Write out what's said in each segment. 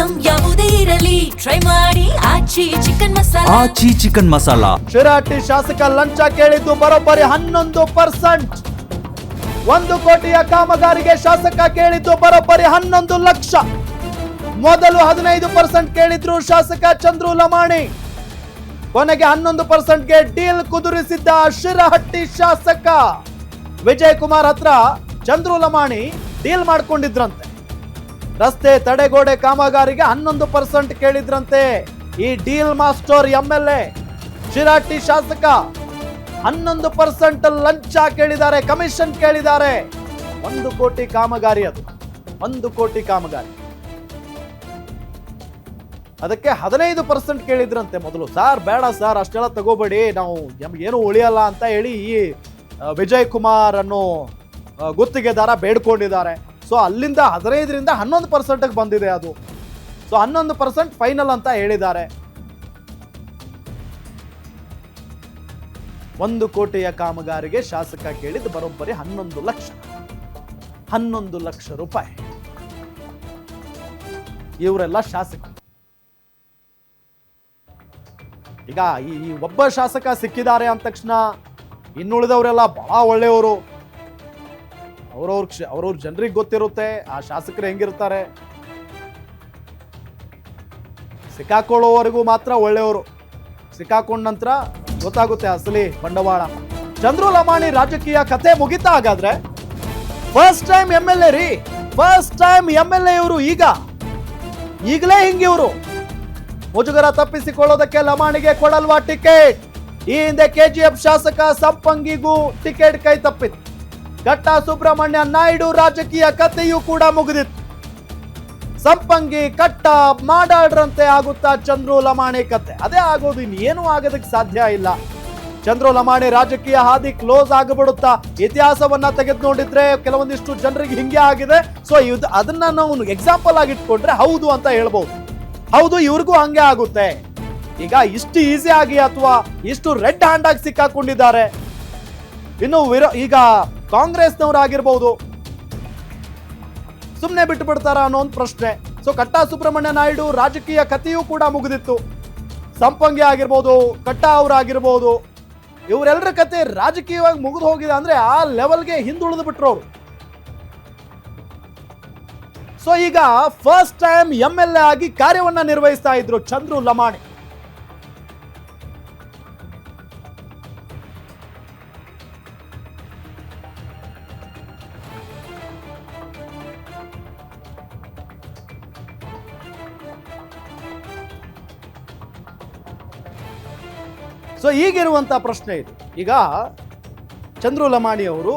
Item ಯಾವುದೇ ಇರಲಿ try ಮಾಡಿ ಆಚಿ ಚಿಕನ್ ಮಸಾಲಾ. ಆಚಿ ಚಿಕನ್ ಮಸಾಲಾ. ಶಿರಹಟ್ಟಿ ಶಾಸಕ ಲಂಚ ಕೇಳಿದ್ದು ಬರೋಬ್ಬರಿ 11%. 1 ಕೋಟಿಯ ಕಾಮಗಾರಿಗೆ ಶಾಸಕ ಕೇಳಿದ್ದು ಬರೋಬ್ಬರಿ 11 ಲಕ್ಷ. ಮೊದಲು 15% ಕೇಳಿದ್ರು ಶಾಸಕ ಚಂದ್ರು ಲಮಾಣಿ. ಕೊನೆಗೆ 11%ಗೆ ಡೀಲ್ ಕುದುರಿಸಿದ್ದ ಶಿರಹಟ್ಟಿ ಶಾಸಕ ವಿಜಯ್ ಕುಮಾರ್ ಹತ್ರ ಚಂದ್ರು ಲಮಾಣಿ ಡೀಲ್ ಮಾಡ್ಕೊಂಡಿದ್ರಂತೆ. ರಸ್ತೆ ತಡೆಗೋಡೆ ಕಾಮಗಾರಿಗೆ 11% ಕೇಳಿದ್ರಂತೆ ಈ ಡೀಲ್ ಮಾಸ್ಟರ್ MLA. ಶಿರಹಟ್ಟಿ ಶಾಸಕ 11% ಲಂಚ ಕೇಳಿದ್ದಾರೆ, ಕಮಿಷನ್ ಕೇಳಿದ್ದಾರೆ. 1 ಕೋಟಿ ಕಾಮಗಾರಿ, ಅದು 1 ಕೋಟಿ ಕಾಮಗಾರಿ. ಅದಕ್ಕೆ 15% ಕೇಳಿದ್ರಂತೆ ಮೊದಲು. ಸಾರ್ ಬೇಡ ಸಾರ್, ಅಷ್ಟೆಲ್ಲ ತಗೋಬೇಡಿ, ನಾವು ನಮ್ಗೇನು ಉಳಿಯಲ್ಲ ಅಂತ ಹೇಳಿ ಈ ವಿಜಯ್ ಕುಮಾರ್ ಅನ್ನೋ ಗುತ್ತಿಗೆದಾರ ಬೇಡ್ಕೊಂಡಿದ್ದಾರೆ. ಸೊ ಅಲ್ಲಿಂದ 15ರಿಂದ 11%ಗೆ ಬಂದಿದೆ ಅದು. ಸೊ 11% ಫೈನಲ್ ಅಂತ ಹೇಳಿದ್ದಾರೆ. 1 ಕೋಟಿಯ ಕಾಮಗಾರಿಗೆ ಶಾಸಕ ಕೇಳಿದ್ದು ಬರೋಬ್ಬರಿ 11 ಲಕ್ಷ. 11 ಲಕ್ಷ ರೂಪಾಯಿ. ಇವರೆಲ್ಲ ಶಾಸಕ. ಈಗ ಈ ಒಬ್ಬ ಶಾಸಕ ಸಿಕ್ಕಿದ್ದಾರೆ ಅಂದ ತಕ್ಷಣ ಇನ್ನುಳಿದವರೆಲ್ಲ ಬಹಳ ಒಳ್ಳೆಯವರು. ಅವ್ರವ್ರ ಜನರಿಗೆ ಗೊತ್ತಿರುತ್ತೆ ಆ ಶಾಸಕರು ಹೆಂಗಿರ್ತಾರೆ. ಸಿಕ್ಕಾಕೊಳ್ಳೋವರೆಗೂ ಮಾತ್ರ ಒಳ್ಳೆಯವರು, ಸಿಕ್ಕಾಕೊಂಡ ನಂತರ ಗೊತ್ತಾಗುತ್ತೆ ಅಸಲಿ ಬಂಡವಾಳ. ಚಂದ್ರು ಲಮಾಣಿ ರಾಜಕೀಯ ಕತೆ ಮುಗಿತಾ ಹಾಗಾದ್ರೆ? ಫಸ್ಟ್ ಟೈಮ್ MLA ರೀ, ಫಸ್ಟ್ ಟೈಮ್ MLA ಇವರು. ಈಗಲೇ ಹಿಂಗಿವರು ಮುಜುಗರ ತಪ್ಪಿಸಿಕೊಳ್ಳೋದಕ್ಕೆ ಲಮಾಣಿಗೆ ಕೊಡಲ್ವಾ ಟಿಕೆಟ್? ಈ ಹಿಂದೆ KGF ಶಾಸಕ ಸಂಪಂಗಿಗೂ ಟಿಕೆಟ್ ಕೈ ತಪ್ಪಿತ್ತು. ಘಟ್ಟ ಸುಬ್ರಹ್ಮಣ್ಯ ನಾಯ್ಡು ರಾಜಕೀಯ ಕಥೆಯೂ ಕೂಡ ಮುಗಿದಿತ್ತು. ಸಂಪಂಗಿ ಕಟ್ಟ ಮಾಡಾಡ್ರಂತೆ ಆಗುತ್ತಾ ಚಂದ್ರು ಲಮಾಣಿ ಕತೆ? ಅದೇ ಆಗೋದು, ಇನ್ನೇನು ಆಗೋದಕ್ಕೆ ಸಾಧ್ಯ ಇಲ್ಲ. ಚಂದ್ರು ಲಮಾಣಿ ರಾಜಕೀಯ ಹಾದಿ ಕ್ಲೋಸ್ ಆಗಿಬಿಡುತ್ತಾ? ಇತಿಹಾಸವನ್ನ ತೆಗೆದು ನೋಡಿದ್ರೆ ಕೆಲವೊಂದಿಷ್ಟು ಜನರಿಗೆ ಹಿಂಗೆ ಆಗಿದೆ. ಸೊ ಅದನ್ನ ನಾವು ಎಕ್ಸಾಂಪಲ್ ಆಗಿ ಇಟ್ಕೊಂಡ್ರೆ ಹೌದು ಅಂತ ಹೇಳ್ಬಹುದು. ಹೌದು, ಇವ್ರಿಗೂ ಹಂಗೆ ಆಗುತ್ತೆ. ಈಗ ಇಷ್ಟು ಈಸಿ ಆಗಿ ಅಥವಾ ಇಷ್ಟು ರೆಡ್ ಹ್ಯಾಂಡ್ ಆಗಿ ಸಿಕ್ಕಾಕೊಂಡಿದ್ದಾರೆ. ಇನ್ನು ಈಗ ಕಾಂಗ್ರೆಸ್ನವರಾಗಿರ್ಬಹುದು, ಸುಮ್ಮನೆ ಬಿಟ್ಟು ಬಿಡ್ತಾರ ಅನ್ನೋ ಒಂದು ಪ್ರಶ್ನೆ. ಸೊ ಕಟ್ಟಾ ಸುಬ್ರಹ್ಮಣ್ಯ ನಾಯ್ಡು ರಾಜಕೀಯ ಕಥೆಯೂ ಕೂಡ ಮುಗಿದಿತ್ತು. ಸಂಪಂಗಿ ಆಗಿರ್ಬೋದು, ಕಟ್ಟಾ ಅವರಾಗಿರ್ಬೋದು, ಇವರೆಲ್ಲರ ಕತೆ ರಾಜಕೀಯವಾಗಿ ಮುಗಿದು ಹೋಗಿದೆ. ಅಂದ್ರೆ ಆ ಲೆವೆಲ್ಗೆ ಹಿಂದುಳಿದು ಬಿಟ್ರು ಅವರು. ಸೊ ಈಗ ಫಸ್ಟ್ ಟೈಮ್ MLA ಆಗಿ ಕಾರ್ಯವನ್ನ ನಿರ್ವಹಿಸ್ತಾ ಇದ್ರು ಚಂದ್ರು ಲಮಾಣಿ. ಸೊ ಈಗಿರುವಂತ ಪ್ರಶ್ನೆ ಇದು. ಈಗ ಚಂದ್ರು ಲಮಾಣಿ ಅವರು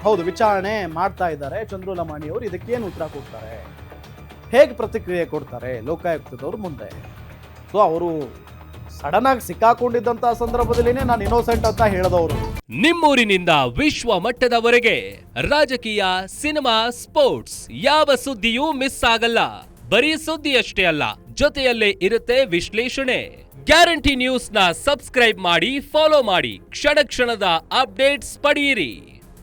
ಹೌದು ವಿಚಾರಣೆ ಮಾಡ್ತಾ ಇದ್ದಾರೆ. ಚಂದ್ರು ಲಮಾಣಿ ಅವರು ಇದಕ್ಕೇನು ಉತ್ತರ ಕೊಡ್ತಾರೆ, ಹೇಗೆ ಪ್ರತಿಕ್ರಿಯೆ ಕೊಡ್ತಾರೆ ಲೋಕಾಯುಕ್ತದವ್ರು ಮುಂದೆ? ಸೊ ಅವರು ಸಡನ್ ಆಗಿ ಸಿಕ್ಕಾಕೊಂಡಿದ್ದಂತ ಸಂದರ್ಭದಲ್ಲಿನೇ ನಾನು ಇನ್ನೋಸೆಂಟ್ ಅಂತ ಹೇಳಿದವರು. ನಿಮ್ಮೂರಿನಿಂದ ವಿಶ್ವ ಮಟ್ಟದವರೆಗೆ ರಾಜಕೀಯ, ಸಿನಿಮಾ, ಸ್ಪೋರ್ಟ್ಸ್ ಯಾವ ಸುದ್ದಿಯೂ ಮಿಸ್ ಆಗಲ್ಲ. ಬರೀ ಸುದ್ದಿ ಅಷ್ಟೇ ಅಲ್ಲ, ಜೊತೆಯಲ್ಲೇ ಇರುತ್ತೆ ವಿಶ್ಲೇಷಣೆ. ಗ್ಯಾರಂಟಿ ನ್ಯೂಸ್ ನ ಸಬ್ಸ್ಕ್ರೈಬ್ ಮಾಡಿ, ಫಾಲೋ ಮಾಡಿ, ಕ್ಷಣ ಕ್ಷಣದ ಅಪ್ಡೇಟ್ಸ್ ಪಡೆಯಿರಿ.